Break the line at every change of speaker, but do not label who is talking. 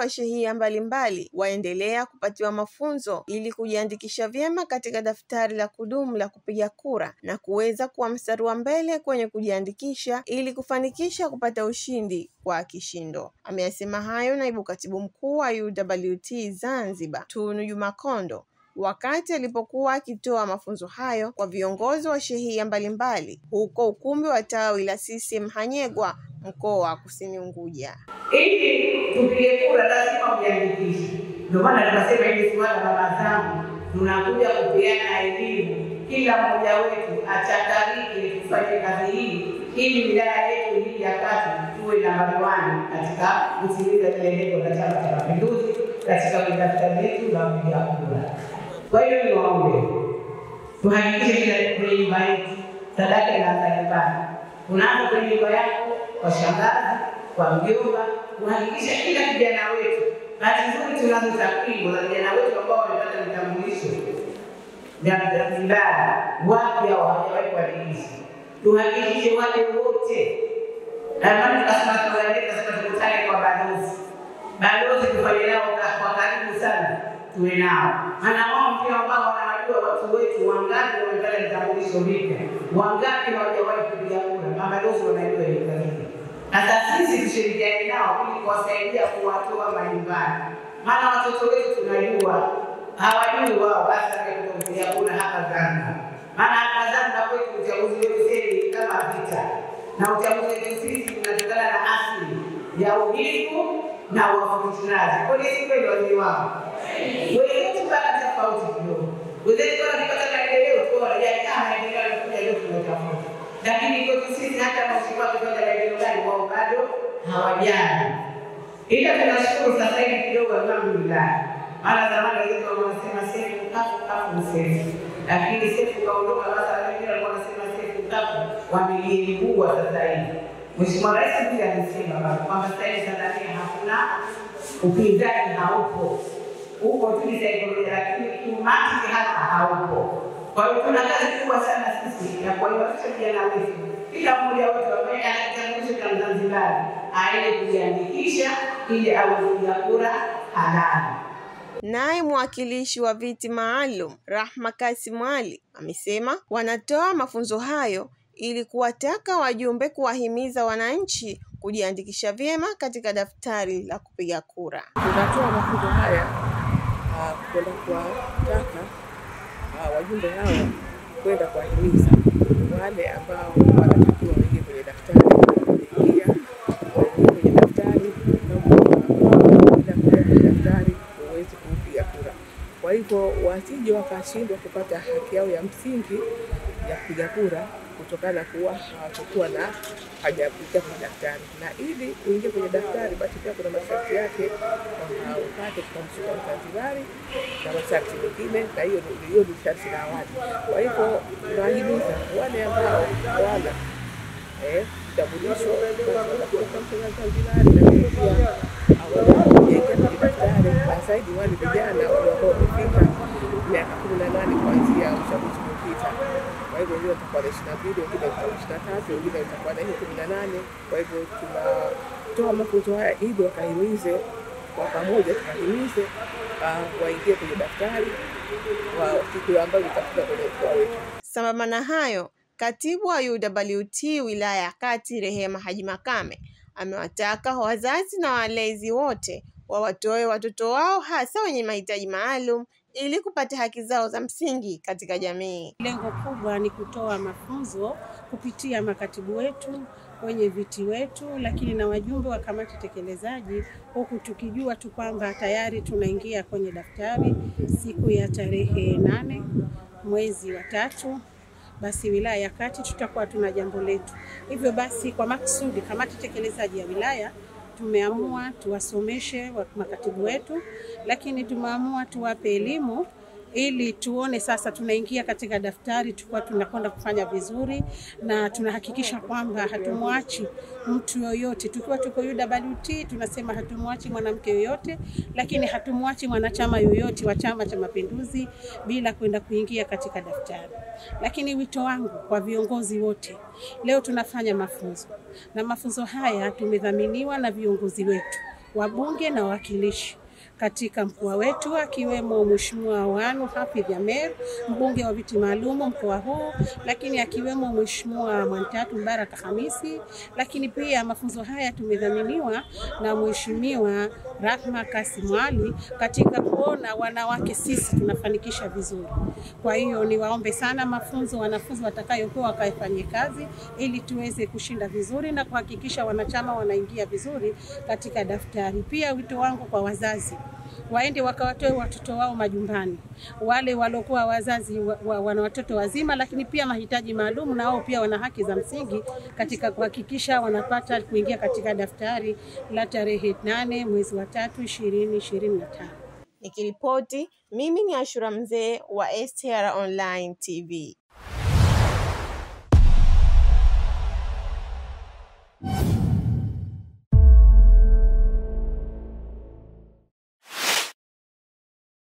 wa shehia mbalimbali waendelea kupatiwa mafunzo ili kujiandikisha vyema katika daftari la kudumu la kupiga kura na kuweza kuwa mstari wa mbele kwenye kujiandikisha ili kufanikisha kupata ushindi kwa kishindo. Ameyasema hayo naibu katibu mkuu wa UWT Zanzibar, Tunu Juma Kondo, wakati alipokuwa akitoa mafunzo hayo kwa viongozi wa shehia mbalimbali huko ukumbi wa tawi la CCM Hanyegwa, mkoa wa Kusini Unguja.
Ili tupige kura lazima ujiandikishe. Ndio maana tunasema hivi swala baba zangu, tunakuja kupeana elimu, kila mmoja wetu achakariki kufanya kazi hii ili wilaya yetu hii ya Kati tuwe nambari 1 katika kutimiza ile lengo la Chama cha Mapinduzi katika kutafuta letu la kupiga kura. Kwa hiyo niwaombe tuhakikishe kila nyumba yetu sadaka inaanza nyumbani. Unaanza kwenye nyumba yako, kwa shangazi, kwa mjomba, kuhakikisha kila kijana wetu. Bahati nzuri tunazo takwimu za vijana wetu ambao wamepata vitambulisho vya ibada wapya hawajawahi kuandikisha. Tuhakikishe wale wote. Na maana tukasema tukutane kwa balozi. Balozi tufanye nao kwa karibu sana, tuwe nao. Maana wao pia ambao wanajua watu wetu wangapi wamepata vitambulisho vipya, wangapi hawajawahi kupiga kura. Mabalozi wanajua hiyo kazi. Sasa sisi tushirikiane nao ili kuwasaidia kuwatoa majumbani. Maana watoto wetu tunajua hawajui wao basi kupiga kura hapa Zanzibar. Maana hapa Zanzibar kwetu uchaguzi wetu sasa kama vita. Na uchaguzi wetu sisi unatokana na asili ya uhalifu na uafundishaji. Kwa hiyo sisi ndio wazee wao. Wewe tupata tofauti kidogo. Wewe wanapata maendeleo kwa kama maendeleo kuja leo tunatafuta. Lakini kwa sisi hata mheshimiwa kutoka maendeleo gani wao bado hawajani. Ila tunashukuru sasa hivi kidogo alhamdulillah. Maana zamani wazee wanasema sefu kafu sefu. Lakini sefu kaondoka sasa wengine wanasema sefu kafu wa milioni kubwa sasa hivi. Mheshimiwa Rais pia alisema kwamba sasa hivi Tanzania hakuna upinzani, haupo. Huko tulisaidia lakini kimantiki hata haupo. Kwa hiyo tuna kazi kubwa sana sisi ya kuimarisha vijana wetu. Kila mmoja wetu ambaye anakitambulisho cha Zanzibar aende kujiandikisha ili awe mpiga kura halali.
Naye mwakilishi wa viti maalum Rahma Kasim Ali amesema wanatoa mafunzo hayo ili kuwataka wajumbe kuwahimiza wananchi kujiandikisha vyema katika daftari la kupiga kura.
Tunatoa mafunzo haya kwenda kuwataka wajumbe hao kwenda kuwahimiza wale ambao wanatakiwa waingie kwenye daftari kuingia kwenye daftari uweze kupiga kura. Kwa hivyo wasije wakashindwa kupata haki yao ya msingi ya kupiga kura kutokana kuwa hawatakuwa na hajapiga kwenye daftari. Na ili uingie kwenye daftari basi pia kuna masharti yake kwamba upate kitambulisho cha Zanzibar na masharti mengine, na hiyo ni sharti la awali. Kwa hivyo tunahimiza wale ambao hawana kitambulisho cha Zanzibar na pia hawajaingia kwenye daftari, na zaidi wale vijana ambao wamefika miaka 18 kuanzia uchaguzi uliopita. Kwa hivyo hiyo itakuwa 22, wengine itakuwa 23, wengine itakuwa 18. Kwa hivyo tunatoa mafunzo haya ili wakahimize kwa pamoja, tukahimize waingie kwenye daftari wa siku ambayo itakuwa kwenye mkoa wetu.
Sambamba na hayo, katibu wa UWT wilaya ya Kati Rehema Haji Makame amewataka wazazi na walezi wote wawatoe watoto wao hasa wenye mahitaji maalum ili kupata haki zao za msingi katika jamii.
Lengo kubwa ni kutoa mafunzo kupitia makatibu wetu, wenye viti wetu, lakini na wajumbe wa kamati tekelezaji, huku tukijua tu kwamba tayari tunaingia kwenye daftari siku ya tarehe 8 mwezi wa 3. Basi wilaya ya Kati tutakuwa tuna jambo letu. Hivyo basi kwa maksudi kamati tekelezaji ya wilaya tumeamua tuwasomeshe makatibu wetu, lakini tumeamua tuwape elimu ili tuone sasa tunaingia katika daftari, tukua tunakwenda kufanya vizuri na tunahakikisha kwamba hatumwachi mtu yoyote. Tukiwa tuko UWT tunasema hatumwachi mwanamke yoyote, lakini hatumwachi mwanachama yoyote wa Chama cha Mapinduzi bila kwenda kuingia katika daftari. Lakini wito wangu kwa viongozi wote, leo tunafanya mafunzo, na mafunzo haya tumedhaminiwa na viongozi wetu wabunge na wawakilishi katika mkoa wetu, akiwemo Mheshimiwa Wanu Hafidh Amer, mbunge wa viti maalum mkoa huu, lakini akiwemo Mheshimiwa Mwantatu Mbaraka Hamisi. Lakini pia mafunzo haya tumedhaminiwa na Mheshimiwa Rahma Kasim Ali katika kuona wanawake sisi tunafanikisha vizuri. Kwa hiyo niwaombe sana mafunzo wanafunzi watakayopewa kaifanye kazi ili tuweze kushinda vizuri na kuhakikisha wanachama wanaingia vizuri katika daftari. Pia wito wangu kwa wazazi, waende wakawatoe watoto wao majumbani. Wale waliokuwa wazazi wana watoto wazima lakini pia mahitaji maalum, na wao pia wana haki za msingi katika kuhakikisha wanapata kuingia katika daftari la tarehe 8 mwezi wa 3 2025.
Nikiripoti, mimi ni Ashura Mzee wa STR Online TV.